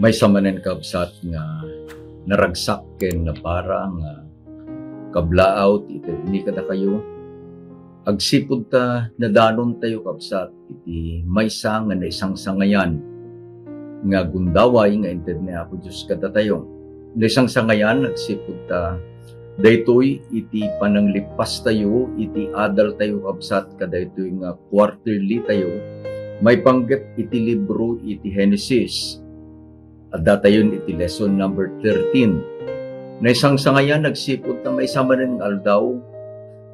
May samanen kabsat nga naragsak ken na parang kablaot iti ni kada kayo agsipud ta nadanon tayo kabsat iti maysa nga naisang sangayan nga gundaway nga inted ni Apo Dios kada tayo. Naisang sangayan agsipud ta daytoy iti pananglipas tayo iti adal tayo kabsat kada itoy nga quarterly tayo may panggep iti libro iti Genesis. At datayon iti lesson number 13. Na isang sangayan nagsipod na may sama ng aldaw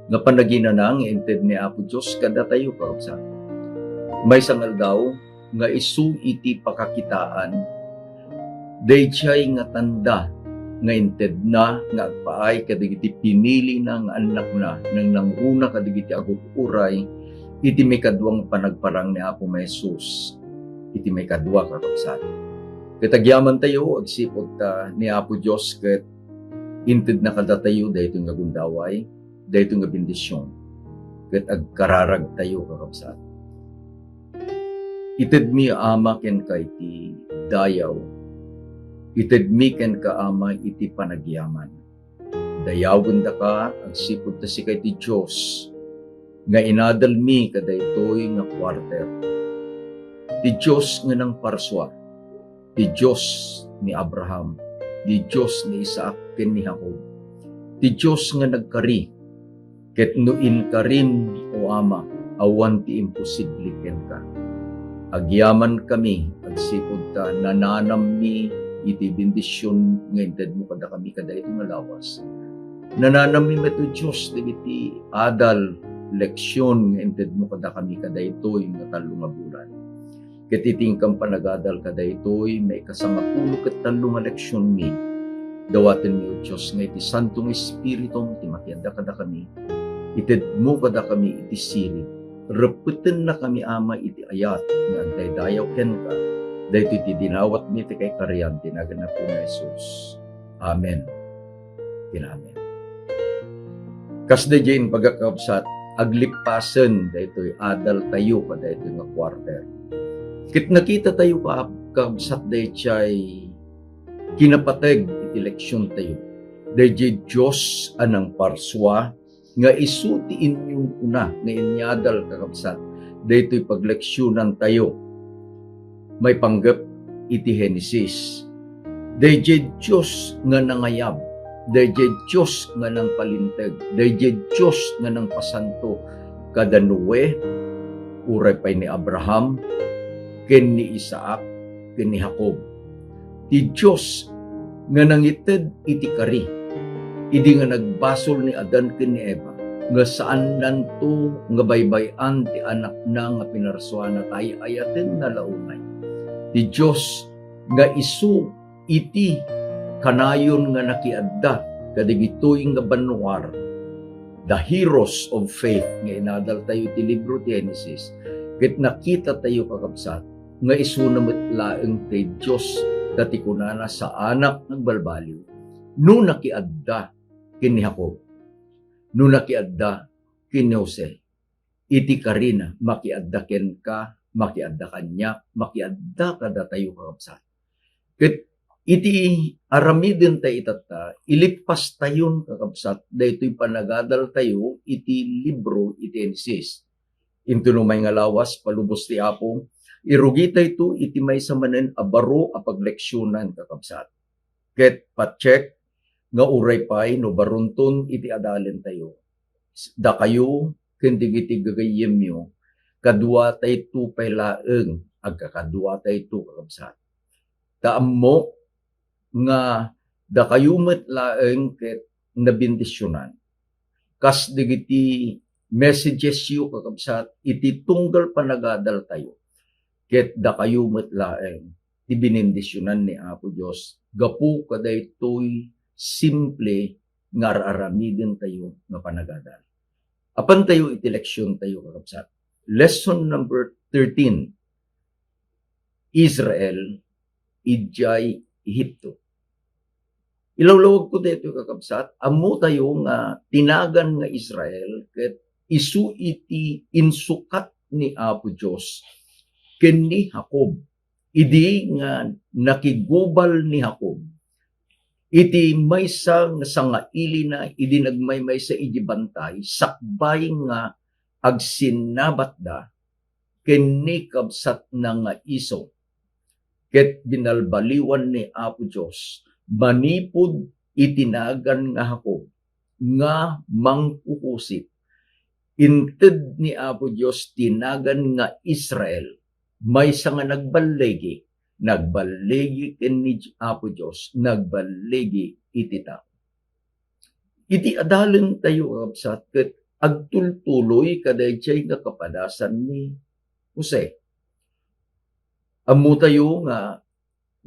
nga panaginanang inted ni Apo Diyos kada tayo kausap. May isang aldaw nga isu iti pakakitaan dayjay nga tanda nga inted na nga agpaay kadigiti pinili na nga anak na nang nangruna kadigiti agupuray iti may kadwang panagparang ni Apo Jesus iti may kadwa kakabsat. Katagyaman tayo, agsipod ta ni Apo Diyos ket inted na kada tayo dayto nga gundaway, dayto nga bendisyon. Ket agkararag tayo kakabsat. Ited mi ama ken ka iti dayaw. Ited mi ken ka ama iti panagyaman. Dayawen da ka, agsipod ta si ka iti Diyos, nga inadal mi kadaytoy nga quarter. Ti Diyos nga nang parswa. Ti Diyos ni Abraham, ti Diyos ni Isaac ken ni Jacob, ti Diyos nga nagkari, ket nuin ka rin, o Ama, awan ti imposible ken ka. Agyaman kami, agsipod ta, nananam mi iti bendisyon nga inted mo kada kami kada ito nga lawas. Nananam mi meto Diyos, iti adal, leksyon nga inted mo kada kami kada ito yung natalo nga bulan. Katiting kang panagadal kada ito'y may kasangapulo ket talo nga leksyon mi. Dawaten mi o Diyos nga iti Santong Espiritu iti makianda kada kami. Ited mo kada kami iti sirip. Repeten na kami ama iti ayat nga antay dayaw ken ka. Dahito iti dinawat mi iti kay kariyan tinagan na po na Jesus. Amen. Amen. Kasda dyan pagkakabsat aglipasen dahito'y adal tayo kada ito'y nga quarter. Kit nakita tayo kabsat dayjay kinapateg iti leksyon tayo. Dayjay Diyos anang parswa nga isuti inyong una nga inyadal kakabsat. Daytoy pagleksyonan tayo. May panggap iti Genesis. Dayjay Diyos nga nangayab. Dayjay Diyos nga nang palinteg. Dayjay Diyos nga nang pasanto kada Noe, uray pay ni Abraham, ken ni Isaac, ken ni Jacob. Ti Diyos nga nangited iti kari, idi nga nagbasol ni Adan ken ni Eva, nga saan nanto nga baybayan ti anak na nga pinarsuana tayo ayaten na launay. Ti Diyos nga isu iti kanayon nga nakiadda kadigitoy nga banwar, the heroes of faith nga inadal tayo ti libro ti Genesis. Ket nakita tayo kakabsat nga isunamet laeng kay Diyos dati kunana sa anak nagbalbaliw. No nakiadda ken ni Jacob, no nakiadda ken ni Jose, iti karina makiadda ken ka, makiadda kanya, makiadda kada tayo kakabsat. Ket iti aramiden tayo itata, ilipas tayon kakabsat, daytoy panagadal tayo iti libro iti Genesis. Into no may nga lawas, palubos ti Apo, irugita ito iti may samanen abaro a pagleksyonan kakabsat. Ket pacheck nga uray pay no barunton iti adalen tayo. Da kayo ken digiti gagayem yo kadua tay tu pay laeng agkakadua tay tu kakabsat. Taammo nga da kayo met laeng ket nabindisyonan. Kas digiti messages yu kakabsat iti tunggal panagadal tayo. Ket da kayo met laeng ti binindisyonan ni Apo Dios gapu kadaytoy simple nga aramiden tayo nga panagadal. Apan tayo iti leksyon tayo kakabsat. Lesson number 13. Israel idjay Ehipto. Ilawlawag ko dito kakabsat, amo tayo nga tinagan nga Israel ket isu iti insukat ni Apo Dios ken ni Jacob idi nga nakigubal ni Jacob, iti maysa nga sangaili na idi nagmaymay sa iji bantay, sakbay nga agsinabat da, ken ni kabsat na nga iso, ket binalbaliwan ni Apo Diyos, manipod itinagan nga Jacob, nga mangkukusit. Inted ni Apo Diyos tinagan nga Israel, maysa nga nagbaligi ken ni Apo Diyos, nagbaligi iti tao. Iti adalen tayo kabsat, ket agtultuloy kadayjay nga kapadasan ni Jose. Ammo tayo nga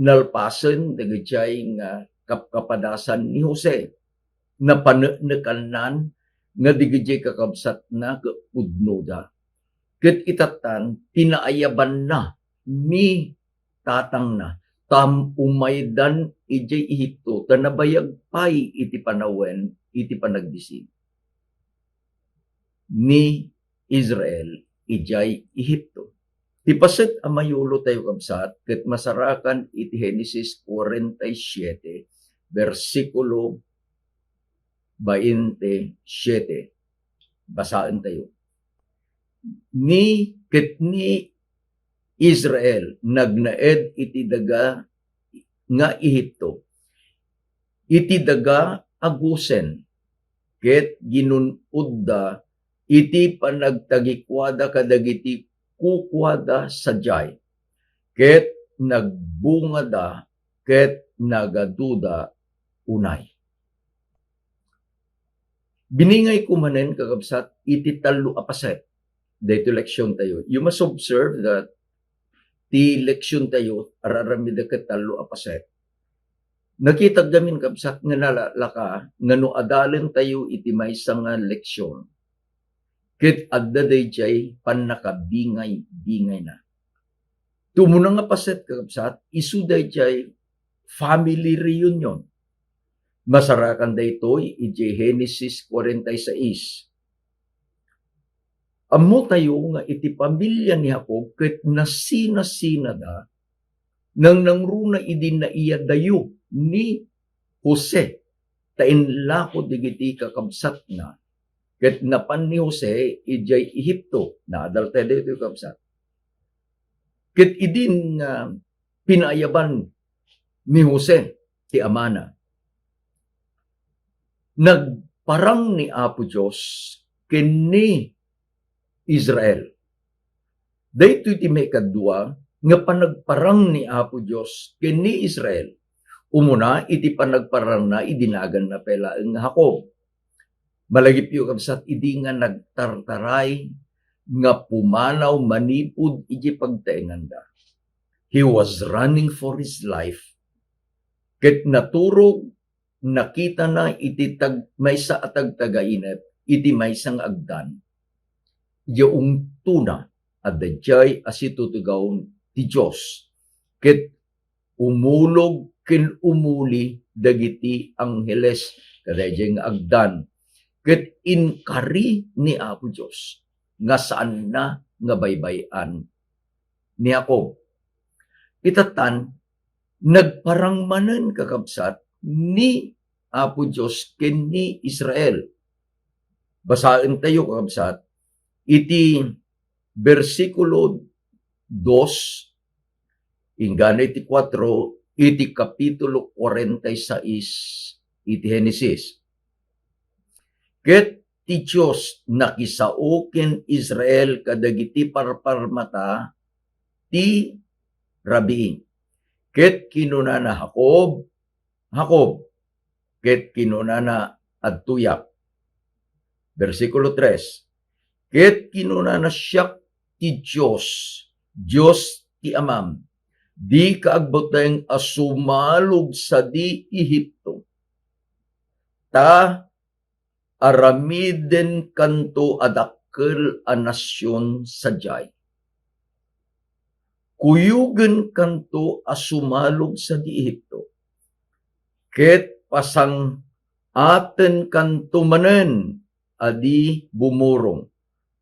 nalpasen dagayjay nga kapadasan ni Jose, na panekanan nga digayjay kakabsat na kaudnoda. Ket itatan tinaayaban na ni tatang na tam umaydan ijay Ehipto ta nabayag pay iti panawen iti panagbisin ni Israel ijay Ehipto. Ti paset a mayulo tayo kabsat ket masarakan iti Genesis 47 versikulo 27. Basaan tayo. Ni Israel nagnaed iti daga nga Ehipto, iti daga agusen, ket ginunod da iti panagtagikwada kadagiti kukwada sadyay, ket nagbunga da, ket nagaduda unay. Biningay ko manen kakabsat iti talo a paset. Dito leksyon tayo. You must observe that ti leksyon tayo araramida ket talo a paset. Nakita gamin kabsat nga nalalaka nga no adalen tayo iti maysa nga leksyon. Ket adda dayjay pannakabingay-bingay na. Tumuna nga paset kakabsat isu dayjay family reunion. Masarakan daytoy iti Genesis 46. Ammo tayo nga iti pamilya ni Jacob ket nasina-sina da nang nangruna idin na iya dayo ni Jose tainlako digiti kakabsat na ket napan ni Jose ijay Ehipto na adalta dito kakabsat. Ket idin nga pinayaban ni Jose ti amana. Nagparang ni Apo Diyos ken ni Israel. Dayto iti may kadua nga panagparang ni Apo Diyos ken ni Israel. Umuna iti panagparang na idinagan na pela nga Jacob. Malagip yu kabsat idi nga nagtartaray nga pumanaw manipud iti pagtaenganda. He was running for his life. Ket naturog nakita na iti maysa atag tagainat iti maysang agdan. Yaong tuna at dayjay asitutugaw ti Diyos. Ket umulog ken umuli dagiti angheles kadayjay nga agdan. Ket inkari ni Apo Diyos nga saan na nga baybayan ni Jacob. Itatan nagparang manen kakabsat ni Apo Diyos ken ni Israel. Basaen tayo kakabsat iti versikulo 2 ingana iti 4 iti kapitulo 46 iti Genesis. Ket ti Diyos nakisao ken Israel kadagiti parparmata ti rabii. Ket kinunana Jacob, ket kinunana adtuyak. Versikulo 3. Ket kinunana siyak ti Diyos ti Amam, di kaagboteng asumalog sa di Ehipto. Ta aramiden kanto adakkel a nasyon sadyay. Kuyugen kanto asumalog sa di Ehipto. Ket pasang aten kanto manen adi bumurong.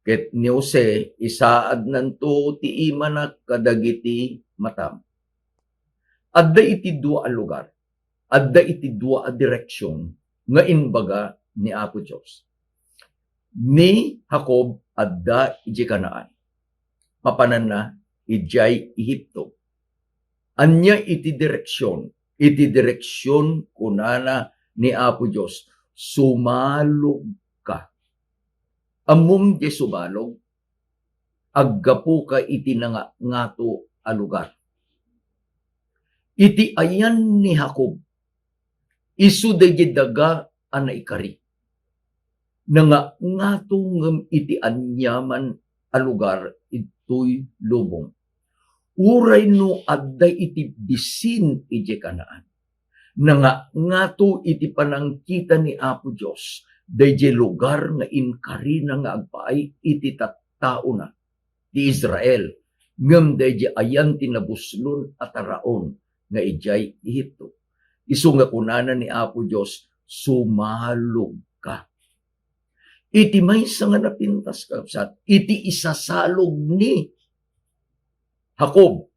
Ket ni Jose isaad nanto ti imanak kadagiti matam. adda iti dua a lugar, adda iti dua a direksyon nga inbaga ni Apo Diyos. Ni Jacob adda iti Kanaan. Mapanan na ijay Ehipto. Anya iti direksyon kunana ni Apo Diyos, sumalog ka. Amom di sumalog, aggapo ka iti ngato a lugar. Iti ayan ni Jacob, isu dayjay daga a naikari. Ngato ngem iti anyaman a lugar, ito'y lubong. Uray no adday iti bisin iti Kanaan. Ngato iti panangkita ni Apo Diyos, dayjay lugar nga inkari na nga agpaay iti tattao na ti Israel. Ngem dayjay ayan tinabuslon at araon nga ijay Ehipto. Isu nga kunana ni Apo Diyos, sumalog ka. Iti maysa nga napintas kapsat, iti isasalog ni Jacob.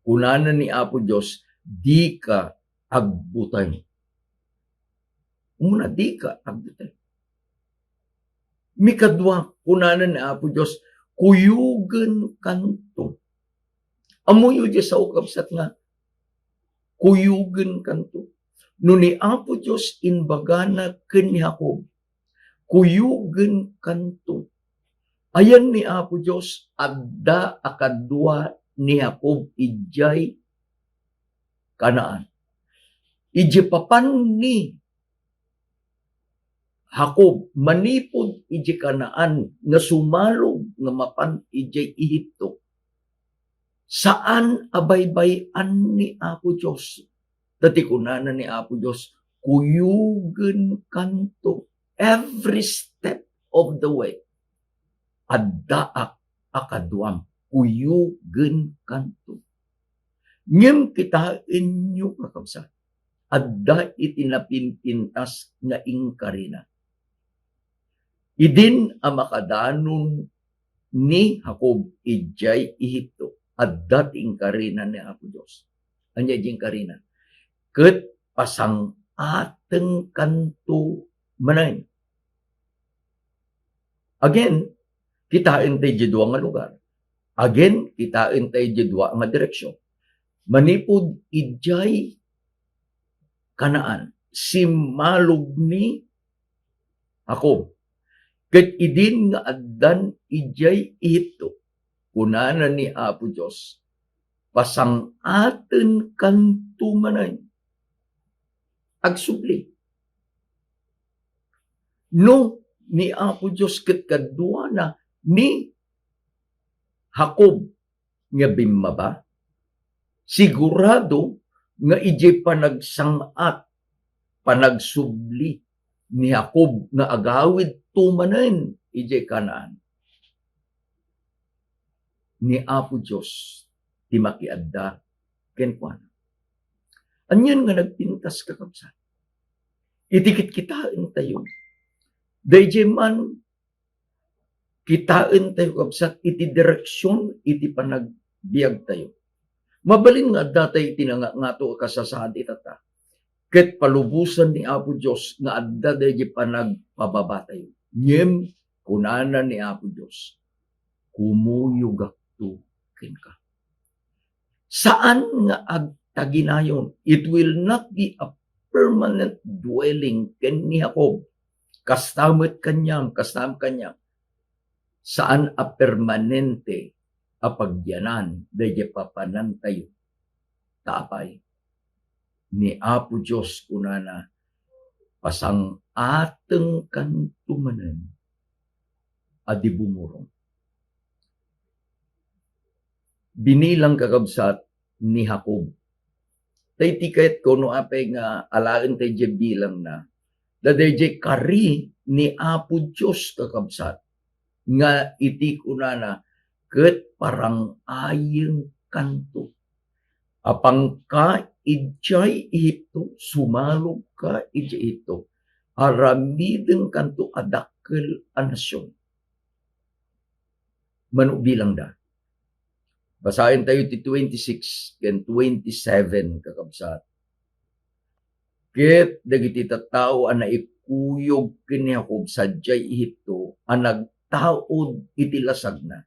Kunana ni Apo Diyos, di ka agbutay. Umuna, di ka agbutay. Mikadwa, kunana ni Apo Diyos, kuyugan kanto. Amuyo di sa ukapsat nga, kuyugan kanto. No ni Apo Diyos inbagana ken ni Jacob, kuyugan kanto. Ayan ni Apo Diyos, adda akadwa ni Jacob ijay Kanaan. Iji papan ni Jacob, manipod iji Kanaan, nga sumalog nga mapan ijay Ehipto. Saan abaybayan ni Apo Diyos? Dati kunana ni Apo Diyos, kuyugan kanto. Every step of the way. Addaak akadwam, kuyugan kanto. Ngem kitain nyo kakabsat, adda itinapinpintas nga ingkarina. Idin ang makadanon ni Jacob ijay Ehipto, adda ingkarina ni Apo Diyos. Anya jing karina? Ket pasang ateng kanto manay. Again, kitain tayo dua nga lugar. Again, kitain tayo dua nga direksyon. Manipod ijay Kanaan, simalog ni Jacob. Ket idin nga addan ijay Ehipto, kunana ni Apo Diyos, pasang aten kanto manay. Agsubli. No, ni Apo Diyos ket kadua na ni Jacob nga bimmaba, sigurado nga ijay panagsangat, panagsubli ni Jacob nga agawid tumanen ijay Kanaan. Ni Apo Diyos ti makiadda kenkuana. Anyan nga nagpintas kakabsat. Itikit kitain tayo. Dayjay man kitain tayo kabsat iti direksyon iti panagbiag tayo. Mabalin nga datay tinangato kasasad itata. Ket palubusan ni Apo Diyos nga adda dayjay panagpababa tayo. Ngem kunana ni Apo Diyos, kumuyugak tu kenka. Saan nga agtaginayon? It will not be a permanent dwelling ken ni Jacob. Kastamot kanyang. Saan a permanente a pagyanan dayjay papanan tayo. Tapay ni Apo Diyos kunana, pasang ateng kantumanen adi bumurong. Binilang kakabsat ni Jacob. Tay tiket kono apay nga alaen tay jay bilang na dadayjay kari ni Apo Diyos kakabsat nga iti kunana ket parang ayeng kanto. Apang ka ijay Ehipto, sumalog ka ijay Ehipto, aramiden kanto adakkel a nasyon. Manubilang da. Basahin tayo ti 26 and 27 kakabsat. Ket dagiti tattao a naikuyog ken ni Jacob sadyay Ehipto a nagtaod iti lasag na.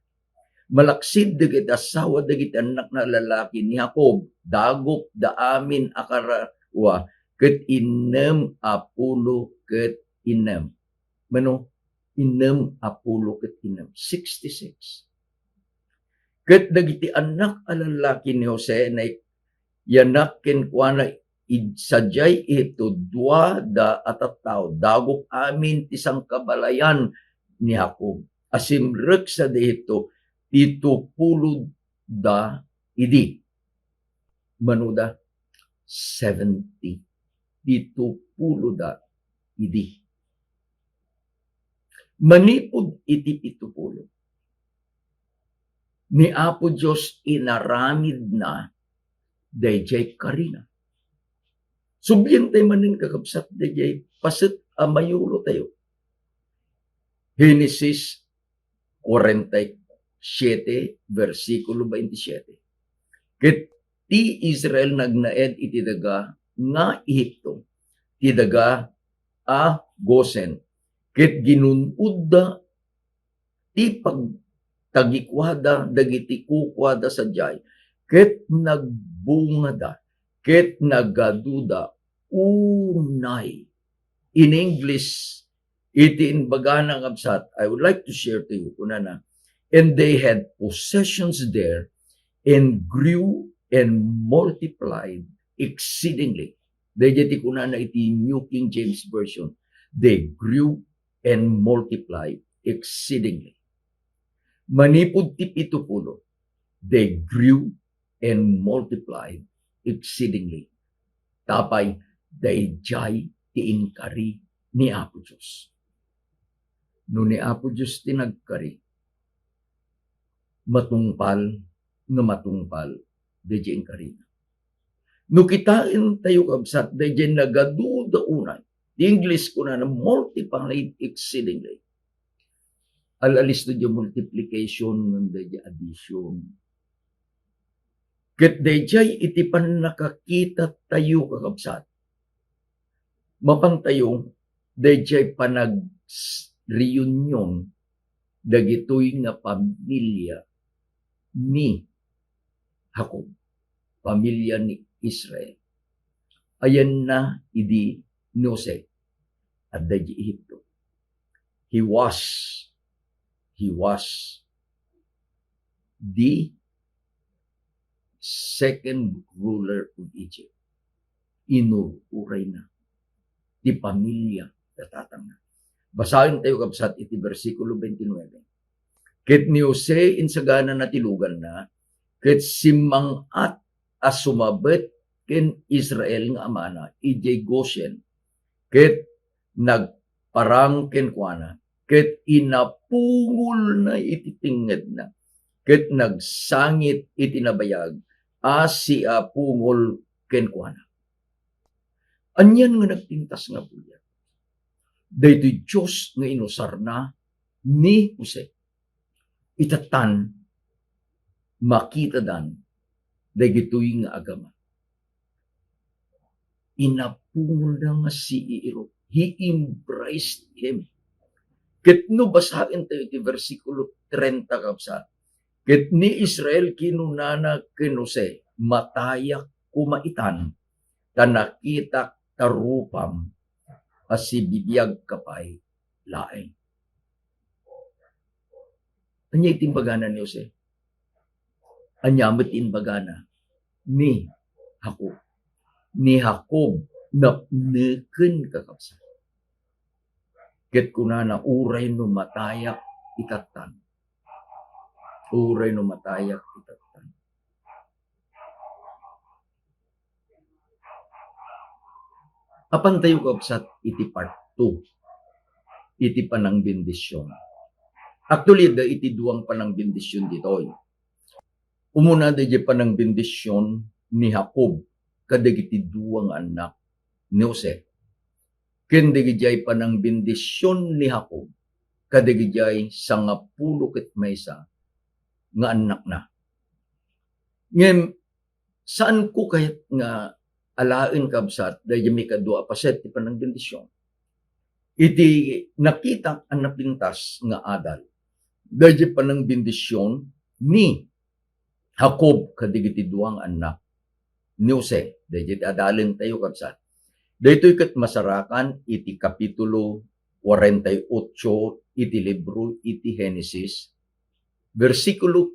Malaksid dagiti asawa dagiti anak na lalaki ni Jacob dagop da amin akarawa ket inem apulo ket inem. Mano inem apulo ket inem 66. Ket dagiti anak a lalaki ni Jose na yanak ken kuana sadyay ito dua da atataw dagop amin tisang kabalayan ni Jacob asimrek sa dito 70 da idi manuda 70 70 da idi manipod iti 70 ni Apo Diyos inaramid na dayjay karina. Subyan tayo manin kakabsat dayjay pasit mayulo tayo. Genesis 47 versikulo 27. Ket ti Israel nagnaed iti daga nga Ehipto, ti daga a Gosen, ket ginunud da ti pagtagikwada dagiti kukwada sadyay, ket nagbunga da, ket nagaduda unay. In English, iti inbaga ng absat, I would like to share to you, kunana, and they had possessions there, and grew and multiplied exceedingly. Dayjay kunana iti New King James Version, they grew and multiplied exceedingly. Manipod ti 70, they grew and multiplied exceedingly. Tapay, dayjay ti inkari ni Apo Diyos. No ni Apo Diyos tinagkari, matungpal, dayjay inkari na. No kitain tayo kabsat, dayjay nagaduda unay. The English ko na multiplied exceedingly. Alalis to the multiplication, dayjay addition. Ket dayjay iti pan nakakita tayo kakabsat. Mapantayo, dayjay panag-reunion dagitoy nga pamilya ni Jacob, pamilya ni Israel. Ayan na idi ni Jose at dayjay Ehipto. He was the second ruler of Egypt. Inuuray na di pamilya natatang na. Basahin tayo kabsat iti versikulo 29. Ket ni Jose insagana na tilugan na, ket simmangat as sumabet ken Israel nga amana, ijay Goshen, ket nagparang ken kuana, ket inapungol na iti tinged na, ket nagsangit iti nabayag, si apungol ken kuana. Anyan nga nagtintas nga buya. Daytoy Diyos nga inusar na ni Jose. Itatan, makita dan, dagitoy nga agama. Inapungol na nga si Iro. He embraced him. Ket no basahin tayo iti versikulo 30 kapsa. Ket ni Israel kinunana ken Jose, matayak kumaitan, tanakita tarupam, asibibiyag kapay laeng. Anya itimbagana ni Jose? Anya matimbagana ni Jacob. Ni Jacob napneken kakapsa. Ket kunana uray no matayak itatan. Uray no matayak itatan. Apan tayo kapsat iti part 2. Iti panang bendisyon. Actually, da iti duwang panang bendisyon dito. Umuna da iti panang bendisyon ni Jacob kadagiti duwang anak ni Jose. Ken dagiti panang bendisyon ni Jacob kadagiti 90 ket maysa nga anak na. Ngem, saan ko kahit nga alain kabsat, dahil may kadua paset, ti panang bendisyon. Iti nakita ang napintas nga adal. Dahil panang bendisyon ni Jacob kadigiti duang anak ni Jose. Dahil adalin tayo kabsat. Dahil kat masarakan iti kapitulo 48 iti libro iti Genesis, versikulo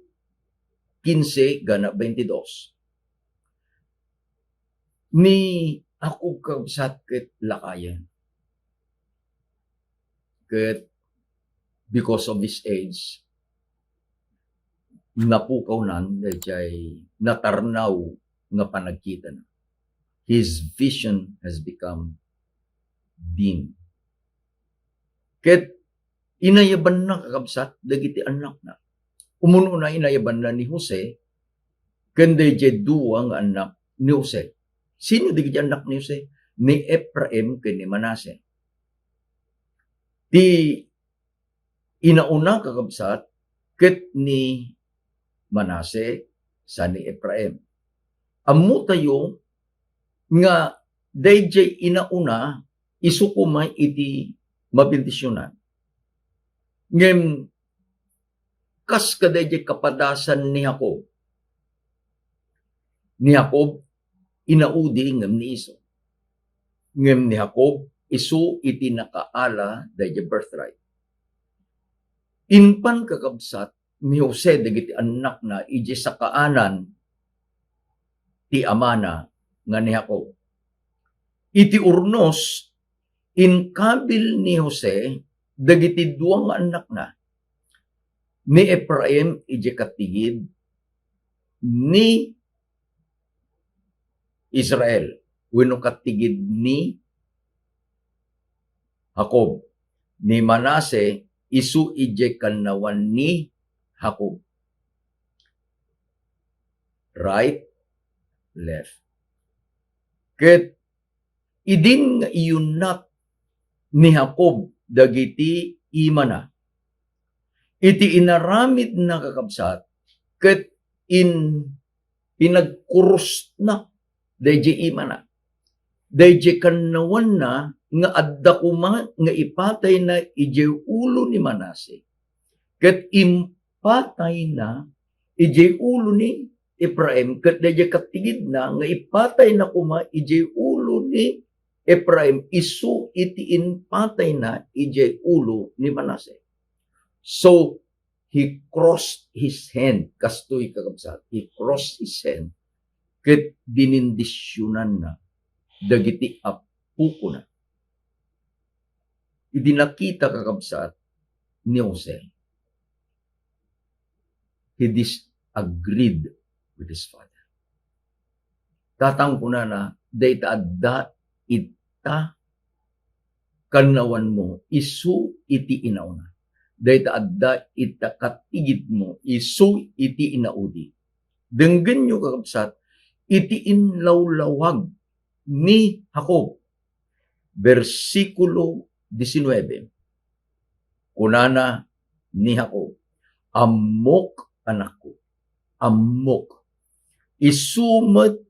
15 gana 22. Ni Jacob kabsat ket lakayen. Ket because of his age, napukaw nan dahil natarnaw nga panagkita na. His vision has become dim. Ket inayaban na kakabsat dagiti anak na. Umuno na inayaban na ni Jose, kanday jay duwa nga anak ni Jose. Sino digiti anak ni Jose? Ni Ephraim ken ni Manase. Di inauna kakabsat ket ni Manase sa ni Ephraim. Ammo tayo nga dayjay inauna isukumay iti mabendisyonan. Ngem kas kadayjay kapadasan ni Jacob. Ni Jacob inaudi ngem ni Iso. Ngem ni Jacob isu iti nakaala dayjay birthright. Inpan kakabsat ni Jose dagiti anak na iji sa kaanan ti amana nga ni Jacob. Iti urnos inkabil ni Jose dagiti duang anak na ni Ephraim iji katigid ni Israel wenno katigid ni Jacob. Ni Manase isu iji kanawan ni Jacob. Right, left. Ket idin nga iyunat ni Jacob dagiti imana. Iti inaramid na kakabsat ket pinagkurus na dayjay imana. Dayjay kanawan na nga adda kuma nga ipatay na ijay ulo ni Manase. Ket impatay na ijay ulo ni Ephraim, ket dayjay katigid na nga ipatay na kuma ijay ulo ni Ephraim, isu iti inpatay na ijay ulo ni Manase. So, he crossed his hand, kastoy kakabsat, he crossed his hand, ket dinindisyonan na, dagiti apuko na. Idinakita kakabsat ni Jose. He disagreed with his father. Tatang ko na dayta adda ita kanawan mo isu iti inauna. Dayta adda ita katigid mo isu iti inaudi. Denggen nyo kakabsat iti inlawlawag ni Jacob. Versikulo 19. Kunana ni Jacob, amok anak ko, amok. Isumet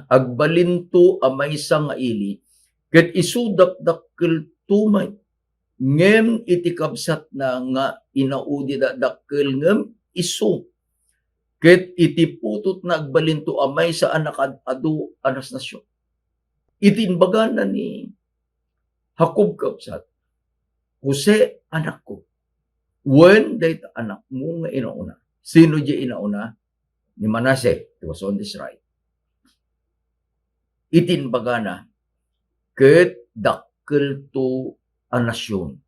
agbalinto amay sa nga ili, ket isudakdakkel tumay, ngem iti kabsat na nga inaudi dakkel ngem isu, ket iti putot na agbalinto amay sa anak adu anas nasyon. Itinbaga na ni Jacob kabsat, Jose anak ko, when dayta anak mo nga inauna. Sino di inauna? Ni Manase. It was on this right. Itinbaga na, ket dakkel to a nasyon.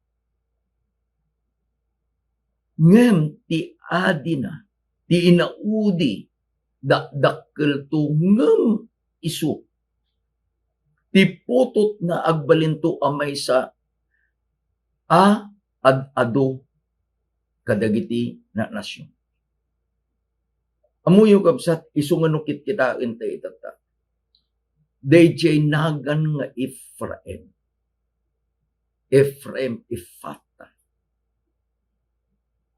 Ngem ti adi na, ti inaudi, dakkel to ngem isu. Ti putot na agbalinto amay sa ado kadagiti na nasyon. Amuyo kabsat isunganukit kita intay itata. Dayjay nagan nga Ephraim. Ephraim Ephata.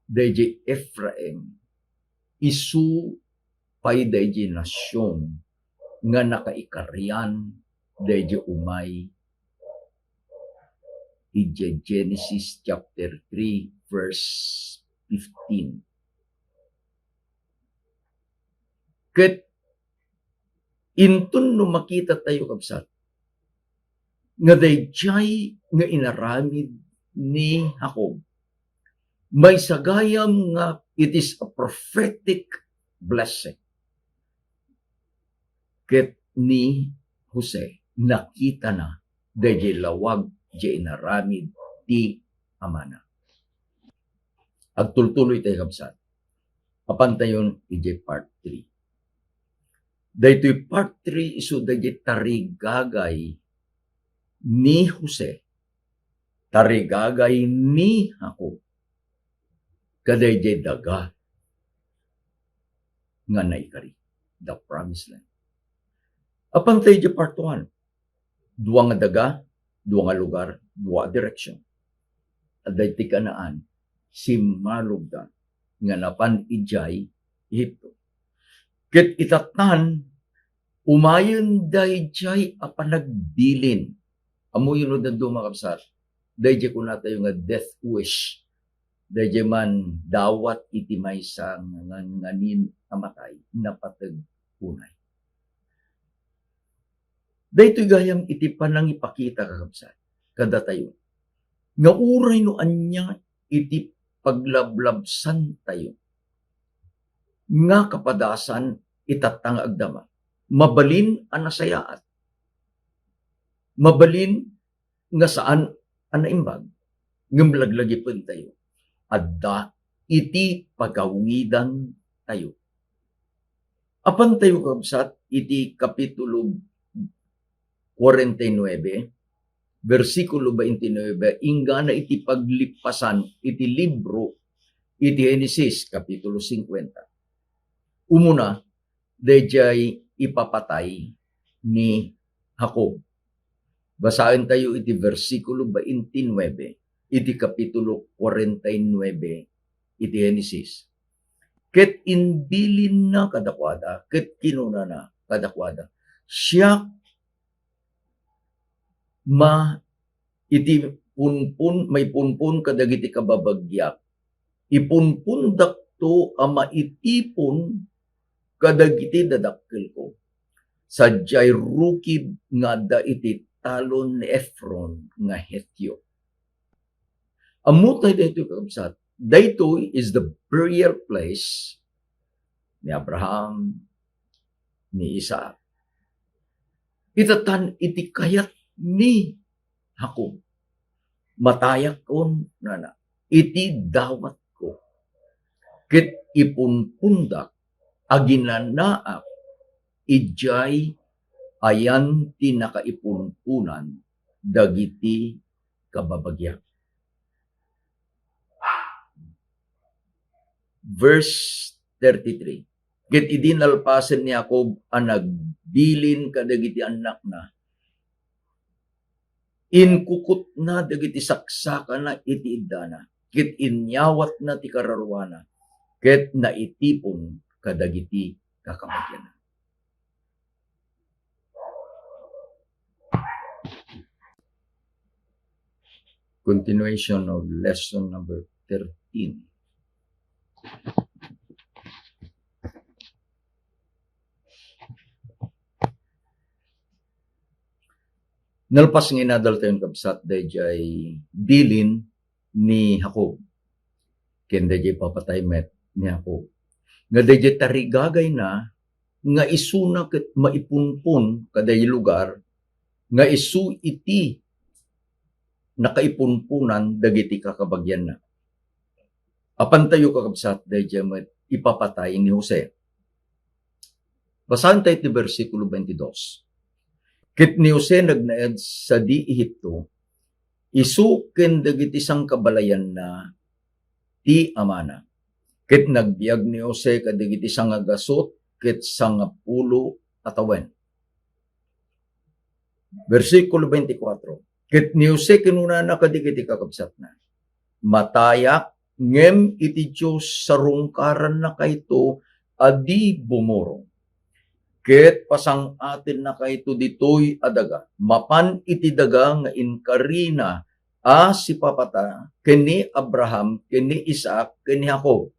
Dayjay Ephraim isu pay dayjay nasyon nga nakaikaryan dayjay umay iti Genesis chapter 3 verse 15. Ket intun no makita tayo kabsat nga dayjay nga inaramid ni Jacob, may sagayam nga it is a prophetic blessing. Ket ni Jose nakita na dayjay lawag di inaramid ti amana. Agtultuloy tayo kabsat. Apan tayon iti part 3. Daytoy part 3 isu dayjay tarigagay ni Jose, tarigagay ni Jacob, kadayjay daga nga naikari, the promised land. Apan tayo di part 1, duwa nga daga, duwa nga lugar, duwa direction. Aday ti Kanaan, simalugdan, nga napan ijay Ehipto. Ket itatan, umayon dayjay apanagbilin. Amo yun na dumakabsat. Dayjay ko na tayo nga death wish. Dayjay man dawat iti maysa nga nganin amatay, napatag unay. Daytoy gayam iti panangipakita kakabsat, kada tayo. Nga uray no anya iti paglablabsan tayo. Nga kapadasan itatang agdama. Mabalin ang nasayaat. Mabalin nga saan ang naimbag. Ngamlaglagipin tayo. Adda iti pagawidan tayo. Apan tayo kabsat iti kapitulo 49, versikulo 29, ingana iti paglipasan iti libro iti Genesis kapitulo 50. Umuna, dayjay ipapatay ni Jacob. Basahin tayo iti versikulo 29, iti kapitulo 49, iti Genesis. Ket inbilin na kadakwada, ket kinuna na kadakwada. Siya iti punpun, may punpun kadagiti kababagyak. Ipunpundak to ama itipon kadagiti dadakkel ko. Sadyay rukib nga da iti talon ni Ephron nga Hetyo. Amutay daytoy kakabsat. Daytoy is the burial place ni Abraham, ni Isaac. Itatan iti kayat ni Jacob. Matayak kon nana. Iti dawat ko. Ket ipunpundak aginanaak ijay ayan tinakaipunpunan dagiti kababagyak. Verse 33. Ket idinalpasen ni Jacob ang nagbilin kadagiti anak na. Inkukot na dagiti saksaka na iti idana. Ket inyawat na ti kararwana. Ket naitipon kadagiti kakamagyan. Continuation of lesson number 13. Nalpas nga inadal tayong kabsat dayjay bilin ni Jacob. Ken dayjay papatay met ni Jacob. Nga dayjay tarigagay na nga isuna ket maipunpun kaday lugar nga isu iti nakaipunpunan dagiti kakabagyan na. Apan tayo kakabsat dayjay met ipapatay ni Jose. Basahan tayo ti versikulo 22. Ket ni Jose nagnaed sa di Ehipto, isu ken dagiti sang kabalayan na ti amana. Ket nagbiag ni Jose kadagiti sang agasot ket sangapulo atawen. Versikulo 24. Ket ni Jose kinuna na kadagiti kakabsat na. Matayak ngem iti Diyos sa rungkaran na kayto adi bumurong. Ket pasang atin na kayto ditoy adaga, mapan iti daga nga inkarina si papata, kini Abraham, kini Isaac, kini Jacob.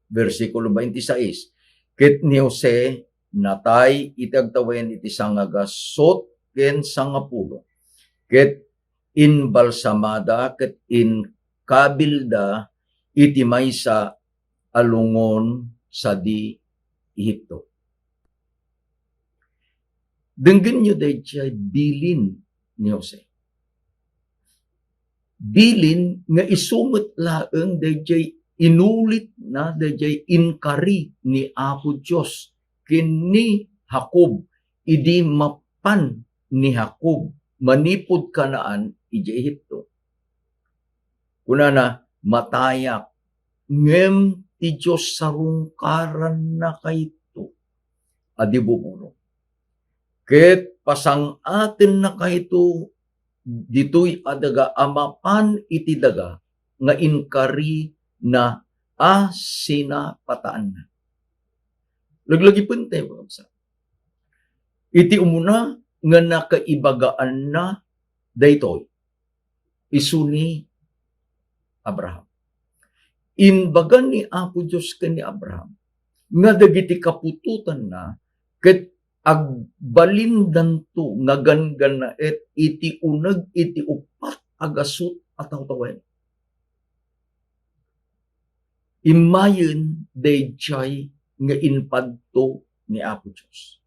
Versikulo 26. Ket ni Jose, natay itagtawen iti sangagasot ken sangapulo. Ket inbalsamada, ket inkabilda, iti maysa alungon sa di Ehipto. Dengen nyo dayjay bilin ni Jose. Bilin nga isumot laeng dayjay inulit na dayjay inkari ni Apo Dios kini Jacob, idi mapan ni Jacob manipod Kanaan iti Ehipto. Kunana matayak ngem ti Dios sarungkaran na kayto adi bumuro. Ket pasang atin na kayto ditoy adaga amapan iti daga nga inkari na sinapataan na. Laglagi pente sa iti umuna nga nakaibagaan na daytoy isuni Abraham. Inbagan ni Apo Dios ken ni Abraham nga dagiti kapututan na ket agbalindan to nga ganganaet iti uneg iti upat agasut at tawen. Imayen dayjay nga inpadto ni Apo Dios.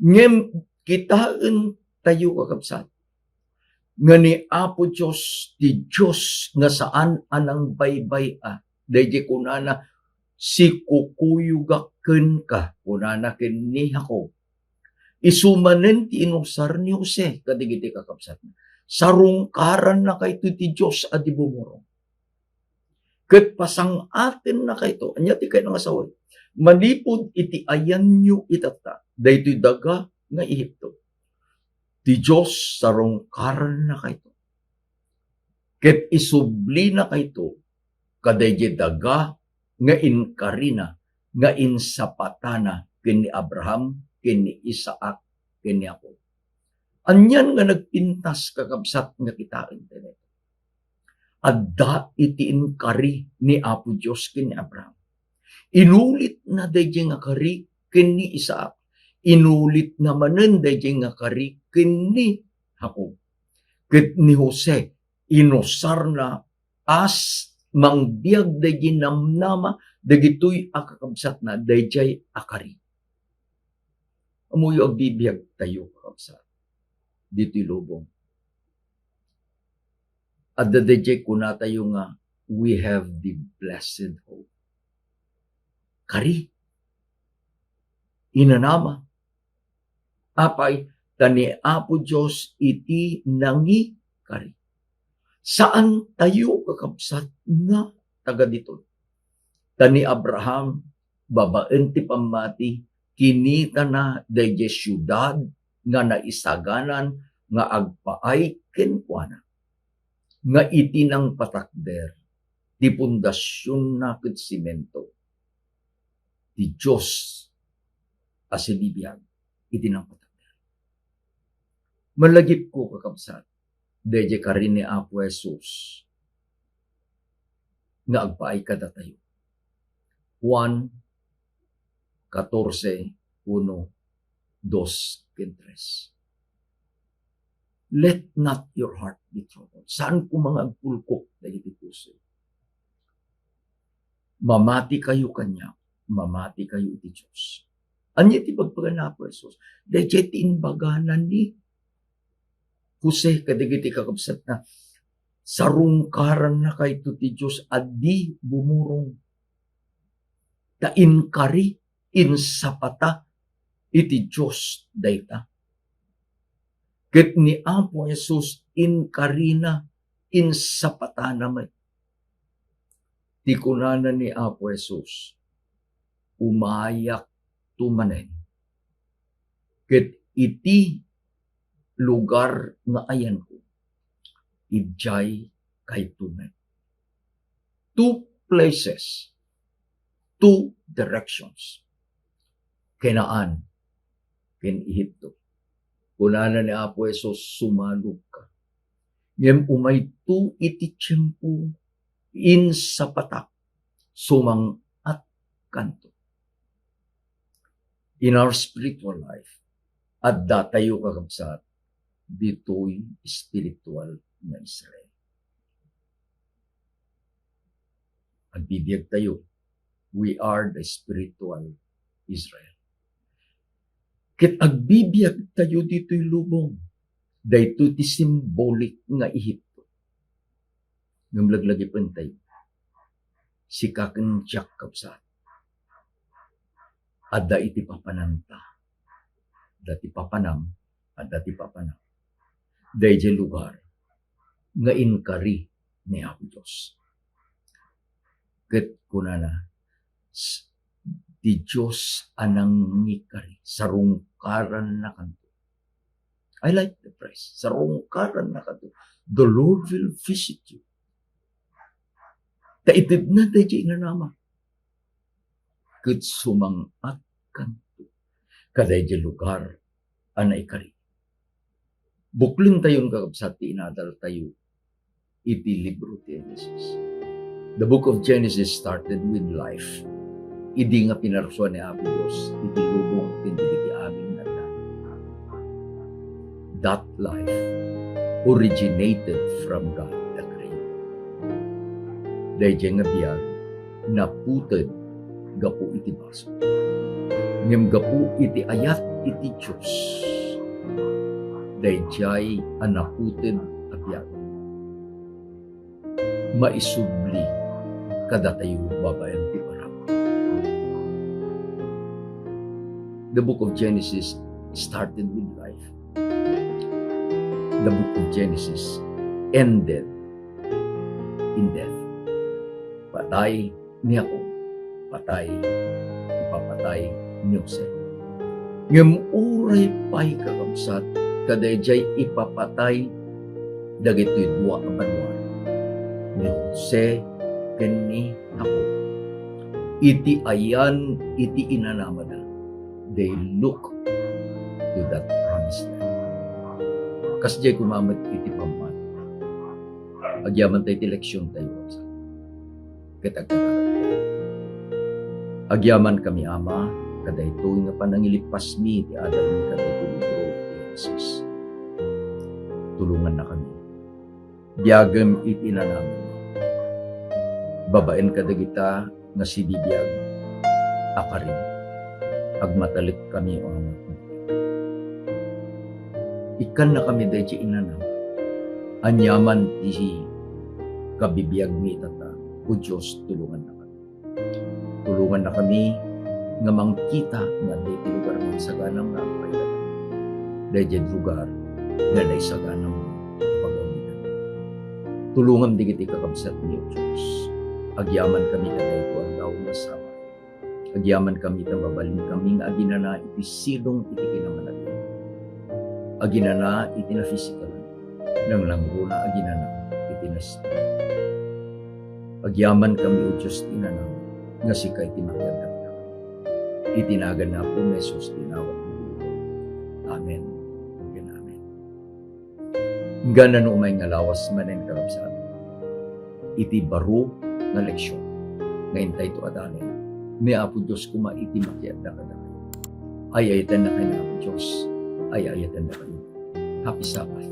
Ngem kitaen tayo kakabsat nga ni Apo Dios ti Dios nga saan anang baybay dayjay kunana si kukuyugaken ka, kunana ken ni Jacob. Isumanen ti inusar ni Jose, kadigiti kakabsat. Sarungkaran na kayto ti Diyos adi bumurong. Ket pasang atin na kayto, anya ti kayo nga saway, manipod iti ayan nyo itata, daytoy daga nga Ehipto. Ti Diyos sarungkaran na kayto. Ket isubli na kayto, kadayjay daga nga inkarina, nga insapatana ken ni Abraham, ken ni Isaac, ken ni Jacob. Anyan nga nagpintas kakabsat nga kitain tayo. Adda iti inkari ni Apo Dios ken ni Abraham. Inulit na dayjay nga kari ken ni Isaac. Inulit na manen dayjay nga kari ken ni Jacob. Ket ni Jose inusar na mangbiag dayjay namnama dagitoy kakabsat na dayjay akari. Amuyo agbibiyag tayo kakabsat dito'y lubong. At dayjay kuna tayo nga we have the blessed hope. Kari inanama apay tani Apo Dios iti nangi kari. Saan tayo kakabsat nga taga dito? Tani Abraham, babaen ti pamati, kinita na dayjay syudad nga naisaganan nga agpaay kenkuana. Nga iti nang patakder, ti pundasyon na ket simento. Ti Diyos asinibiyag, iti nang patakder. Malagip ko kakabsat, dayjay karin ni Apo Jesus nga agpaay kada tayo. Juan 14:1, 2, 3. Let not your heart be troubled. Saan ko mga agpulkok na iti puso? Mamati kayo kanya, mamati kayo iti Diyos. Anya ti pagpagan na Apo Jesus? Dayjay ti inbaganan ni Jose kadigiti kakabsat na sarungkaran na kayto ti Diyos adi bumurong. Ta inkari insapata iti Diyos dayta. Ket ni Apo Jesus inkarina insapata naman. Ti kunana ni Apo Jesus umayak tumanen. Ket iti lugar nga ayan ko, idjay kay tumen. Two places, two directions. Kanaan, ken Ehipto. Kunana ni Apo Esos, sumalog ka. Ngem umay tu iti tiyempo in sa patak, sumang at kanto. In our spiritual life, at datayo kakabsat, dito'y spiritual na Israel. At bibiyag tayo, we are the spiritual Israel. Kit agbibiyag tayo dito'y lubong, dahito ti symbolic nga Ehipto. Ngam laglagi pantay, si kaken Jack kabsat. Adda iti papananta, dati papanam, at dati papanam. Dahil di lugar, nga inkari ni Apo Diyos. Kat kunana, di Diyos anang ngikari, sarungkaran na kanto. I like the phrase, sarungkaran na kanto. The Lord will visit you. Taitid na tayo inanama. Kat sumang at kanto. Kaday di lugar, anay kari. Buklin tayon kakabsat, inadal tayo, iti libro ti Genesis. The book of Genesis started with life. Idi nga pinarsuan ni Apo Diyos, iti lubong, tindilig aming nata. That life originated from God, the Creator. Dahil dyan nga biyag, naputed, gapu iti baso. Ngem gapu iti ayat iti Diyos. Dahil diyay anaputed at biyag. Maisubli kada tayo babayan ti parang. The book of Genesis started with life. The book of Genesis ended in death. Patay ni ako, patay, ipapatay ni Jose. Ngem uray pa'y kakabsat, kadayjay ipapatay, dagito'y duwa kabanwan, ni Jose, ken ni ako. Iti ayan, iti inanamada. They look to that promised land. Kasjay kumamat iti paman. Agyaman tayo iti leksyon tayo. Kitagkatarat tayo. Agyaman kami ama, kaday ito nga panangilipas mi iti adal mi kaday ito libro iti Jesus. Tulungan na kami. Biyagam iti inanamin. Babaen kadagita nga si bibiyag akarin. Agmatalik kami o anak mo. Ikan na kami dahil si inanam. Anyaman ti kabibiyag mi tata. O Diyos, tulungan na kami. Tulungan na kami nga mangkita nga dahil ti lugar ng saganang nga ang pailan. Dahil dyan lugar nga dahil saganang pag-awitan. Tulungan di kiti kakabsat ni o Diyos. Agyaman kami kadahil ko ang daw masama. Agyaman kami na babaling kami nga aginana iti silong iti kinamanagin. Aginana iti na physical. Nang langruna aginana iti na spirit. Agyaman kami o Diyos tinanang nga si kay timakyagdag na. Itinagan na po mesos tinawat mo. Amen. Amen. Ganan umay nga lawas manen karabsat. Iti baro nga leksyon. Ngayon tayo ito adanin. May Apo Diyos kumaiti makianda ka na kayo. Ay ayatan na kayo na Apo Diyos. Ay ayatan na kayo. Happy Sabbath.